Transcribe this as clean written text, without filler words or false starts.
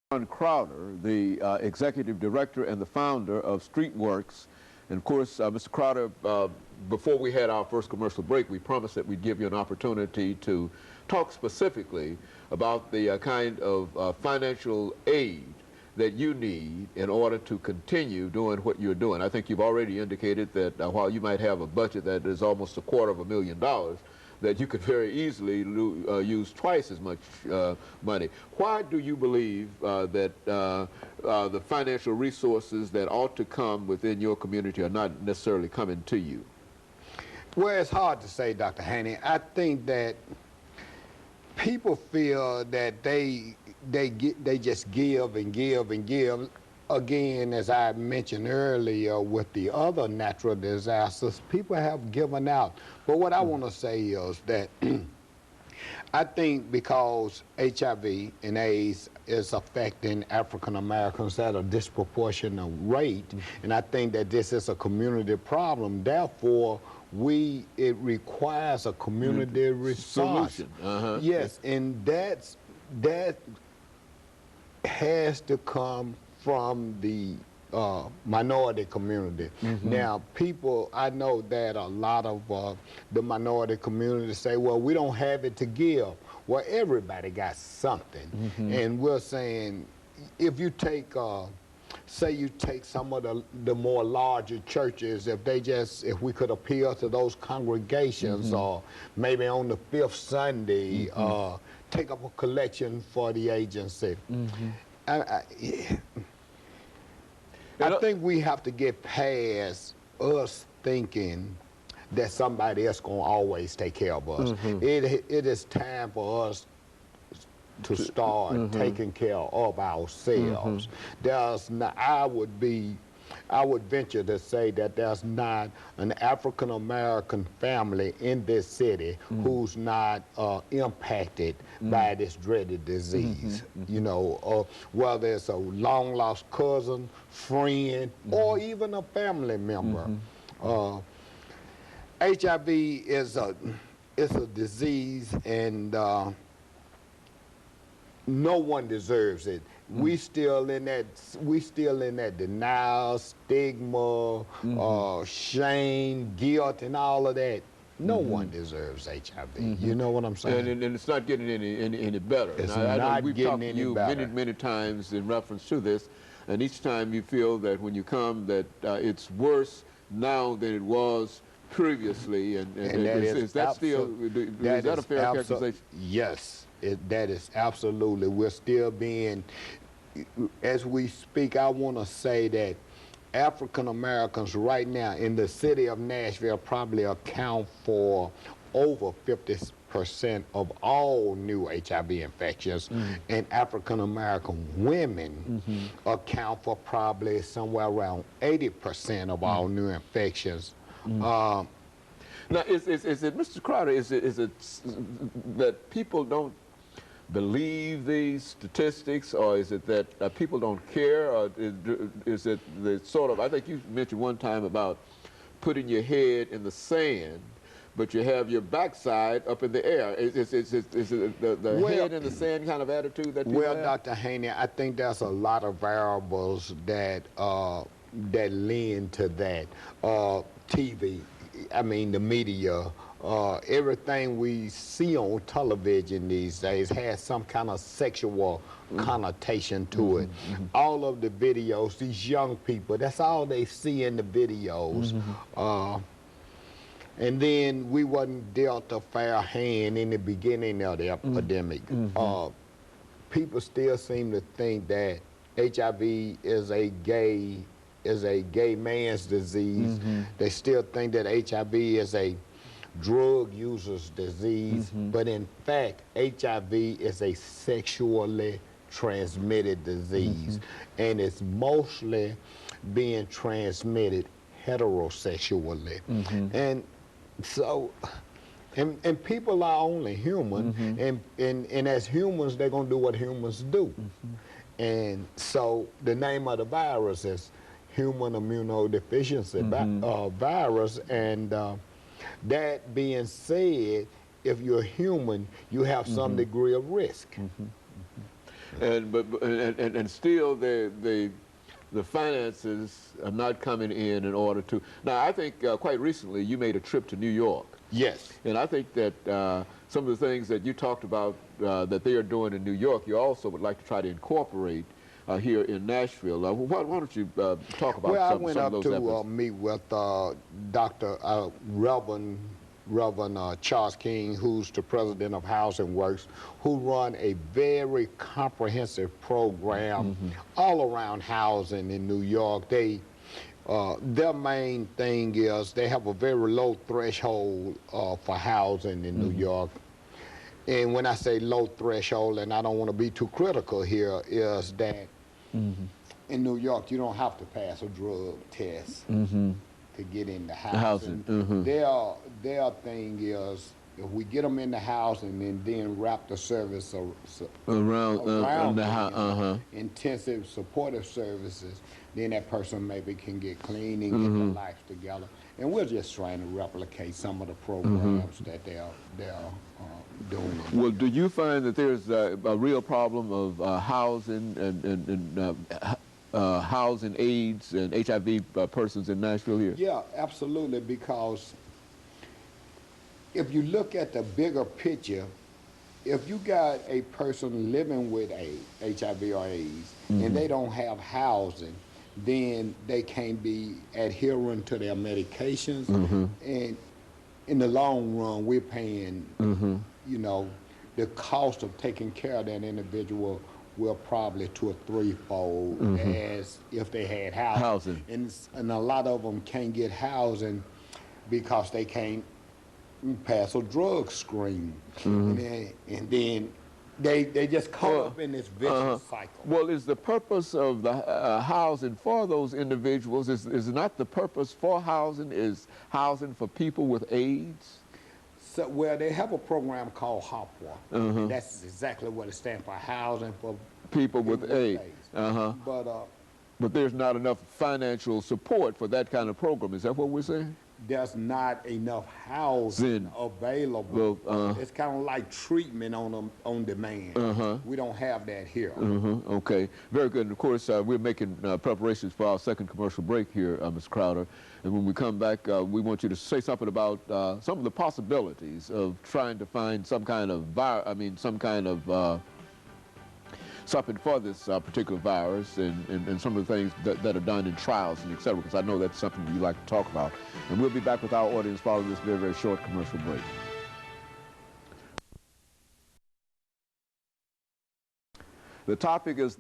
Crowder, the executive director and the founder of Streetworks. And of course, Mr. Crowder, before we had our first commercial break, we promised that we'd give you an opportunity to talk specifically about the kind of financial aid that you need in order to continue doing what you're doing. I think you've already indicated that while you might have a budget that is almost $250,000, that you could very easily use twice as much money. Why do you believe that the financial resources that ought to come within your community are not necessarily coming to you? Well, it's hard to say, Dr. Haney. I think that people feel that they just give and give and give. Again, as I mentioned earlier with the other natural disasters, people have given out. But what I want to say is that I think because HIV and AIDS is affecting African Americans at a disproportionate rate, and I think that this is a community problem, therefore it requires a community response. Solution. Yes, and that has to come from the minority community. Now, I know that a lot of the minority community say, well, we don't have it to give. Well, everybody got something. And we're saying, if you take, say you take some of the more larger churches, if we could appeal to those congregations, or maybe on the 5th Sunday, take up a collection for the agency. I think we have to get past us thinking that somebody else gonna always take care of us. It is time for us to start taking care of ourselves. I would venture to say that there's not an African American family in this city who's not impacted by this dreaded disease. You know, whether it's a long lost cousin, friend, or even a family member. HIV is a disease, and no one deserves it. We still in that denial, stigma, shame, guilt, and all of that. No one deserves HIV. You know what I'm saying? And it's not getting any better. It's not we've getting talked any to you better. many times in reference to this, and each time you feel that when you come that it's worse now than it was previously. And is that a fair characterization? Yes, that is absolutely. We're still being, as we speak, I want to say that African Americans right now in the city of Nashville probably account for over 50% of all new HIV infections, and African American women account for probably somewhere around 80% of all new infections. Now, is it, Mr. Crowder, is it that people don't believe these statistics, or is it that people don't care, or is it the sort of, I think you mentioned one time about putting your head in the sand, but you have your backside up in the air? Is it the head in the sand kind of attitude that people have? Dr. Haney, I think there's a lot of variables that lend to that. TV, I mean the media, everything we see on television these days has some kind of sexual connotation to it. All of the videos, these young people, that's all they see in the videos. And then we wasn't dealt a fair hand in the beginning of the epidemic. People still seem to think that HIV is a gay man's disease. They still think that HIV is a drug user's disease, but in fact, HIV is a sexually transmitted disease, and it's mostly being transmitted heterosexually. And so, and people are only human, and as humans, they're gonna do what humans do. And so the name of the virus is human immunodeficiency virus, and that being said, if you're human, you have some degree of risk. and still the finances are not coming in order to. Now, I think quite recently you made a trip to New York. Yes. And I think that some of the things that you talked about that they are doing in New York, you also would like to try to incorporate here in Nashville. Why don't you talk about well, some of those I went up to efforts? meet with Dr. Reverend Charles King, who's the president of Housing Works, who run a very comprehensive program all around housing in New York. Their main thing is they have a very low threshold for housing in New York. And when I say low threshold, and I don't want to be too critical here, is that in New York you don't have to pass a drug test to get into housing. Their thing is if we get them in the housing and then wrap the service around them, intensive supportive services, then that person maybe can get clean and get their life together. And we're just trying to replicate some of the programs that they're doing. Well, do you find that there's a real problem of housing and housing AIDS and HIV persons in Nashville here? Yeah, absolutely, because if you look at the bigger picture, if you got a person living with HIV or AIDS and they don't have housing, then they can't be adhering to their medications. And in the long run, we're paying, you know, the cost of taking care of that individual will probably 2 or 3-fold as if they had housing. And a lot of them can't get housing because they can't pass a drug screen. And then they just caught up in this vicious cycle. Well, is the purpose of the housing for those individuals, is not the purpose for housing, is housing for people with AIDS? So, well, they have a program called HOPWA. And that's exactly what it stands for, housing for people with AIDS. But there's not enough financial support for that kind of program. Is that what we're saying? There's not enough housing available. It's kind of like treatment on demand. We don't have that here. Okay, very good. And of course, we're making preparations for our second commercial break here, Mr. Crowder. And when we come back, we want you to say something about some of the possibilities of trying to find some kind of something for this particular virus and some of the things that are done in trials and et cetera, because I know that's something you like to talk about. And we'll be back with our audience following this very, very short commercial break. The topic is